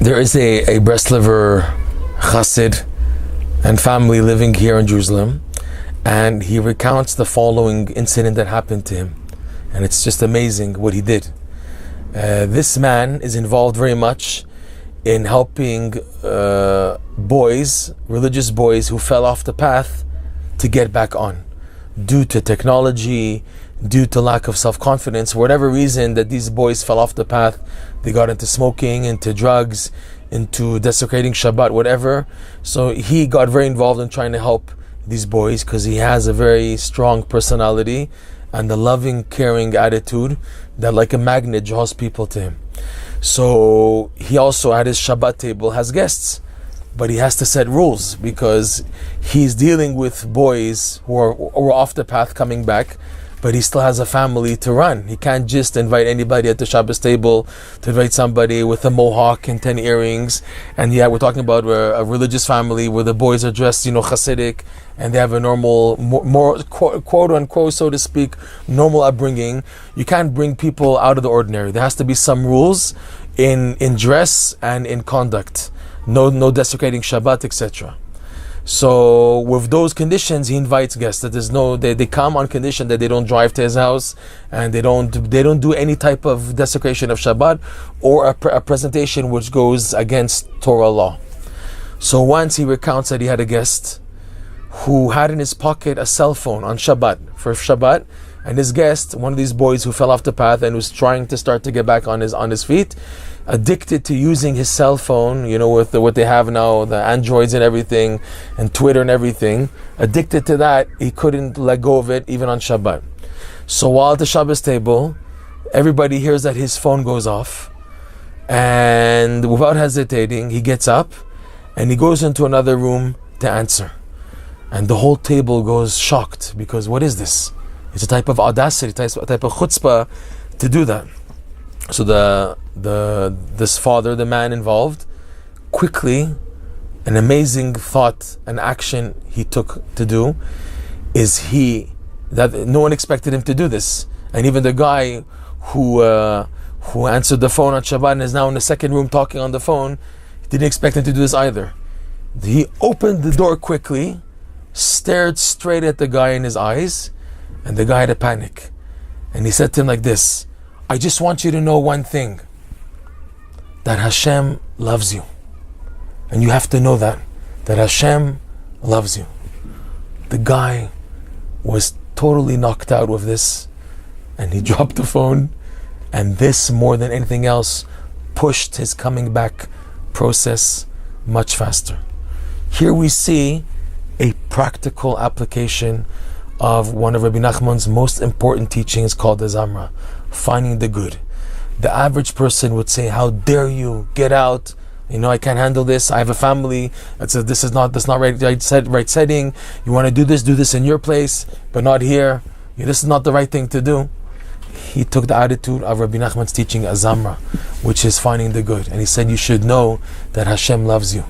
There is a Breslover Chassid and family living here in Jerusalem, and he recounts the following incident that happened to him, and it's just amazing what he did. This man is involved very much in helping boys, religious boys who fell off the path, to get back on, due to technology, due to lack of self-confidence, for whatever reason that these boys fell off the path. They got into smoking, into drugs, into desecrating Shabbat, whatever. So he got very involved in trying to help these boys because he has a very strong personality and a loving, caring attitude that like a magnet draws people to him. So he also at his Shabbat table has guests, but he has to set rules because he's dealing with boys who are off the path coming back, but he still has a family to run. He can't just invite anybody at the Shabbos table to invite somebody with a mohawk and 10 earrings. And yeah, we're talking about a religious family where the boys are dressed, Hasidic, and they have a normal, more quote unquote, so to speak, normal upbringing. You can't bring people out of the ordinary. There has to be some rules in dress and in conduct. No desecrating Shabbat, etc. So with those conditions, he invites guests. That there's they come on condition that they don't drive to his house and they don't do any type of desecration of Shabbat or a presentation which goes against Torah law. So once he recounts that he had a guest who had in his pocket a cell phone on Shabbat, for Shabbat, and his guest, one of these boys who fell off the path and was trying to start to get back on his feet, addicted to using his cell phone, with what they have now, the Androids and everything, and Twitter and everything, addicted to that, he couldn't let go of it even on Shabbat. So while at the Shabbos table, everybody hears that his phone goes off, and without hesitating, he gets up and he goes into another room to answer. And the whole table goes shocked because what is this? It's a type of audacity, a type of chutzpah to do that. So this father, the man involved, quickly, an amazing thought and action he took to do is that no one expected him to do this, and even the guy who answered the phone on Shabbat and is now in the second room talking on the phone, didn't expect him to do this either. He opened the door quickly, stared straight at the guy in his eyes, and the guy had a panic, and he said to him like this: I just want you to know one thing, that Hashem loves you. And you have to know that Hashem loves you. The guy was totally knocked out with this, and he dropped the phone, and this, more than anything else, pushed his coming back process much faster. Here we see a practical application of one of Rebbe Nachman's most important teachings called Azamra, finding the good. The average person would say, how dare you, get out, I can't handle this, I have a family, that's not right setting, you want to do this in your place, but not here, this is not the right thing to do. He took the attitude of Rebbe Nachman's teaching Azamra, which is finding the good, and he said you should know that Hashem loves you.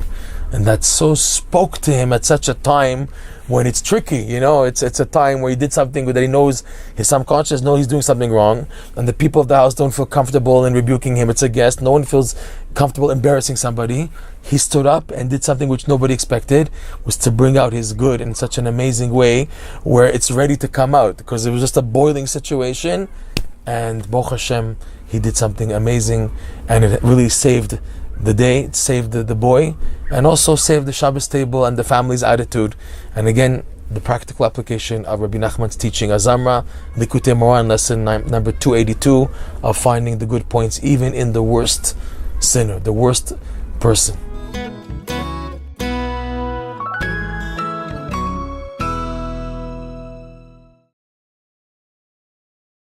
And that so spoke to him at such a time when it's tricky, it's a time where he did something that he knows, his subconscious knows he's doing something wrong, and the people of the house don't feel comfortable in rebuking him. It's a guest, no one feels comfortable embarrassing somebody. He stood up and did something which nobody expected, was to bring out his good in such an amazing way where it's ready to come out, because it was just a boiling situation, and Baruch Hashem, he did something amazing, and it really saved the day, it saved the boy, and also saved the Shabbos table and the family's attitude. And again, the practical application of Rebbe Nachman's teaching Azamra, Likutei Moran, lesson number 282, of finding the good points even in the worst sinner, the worst person.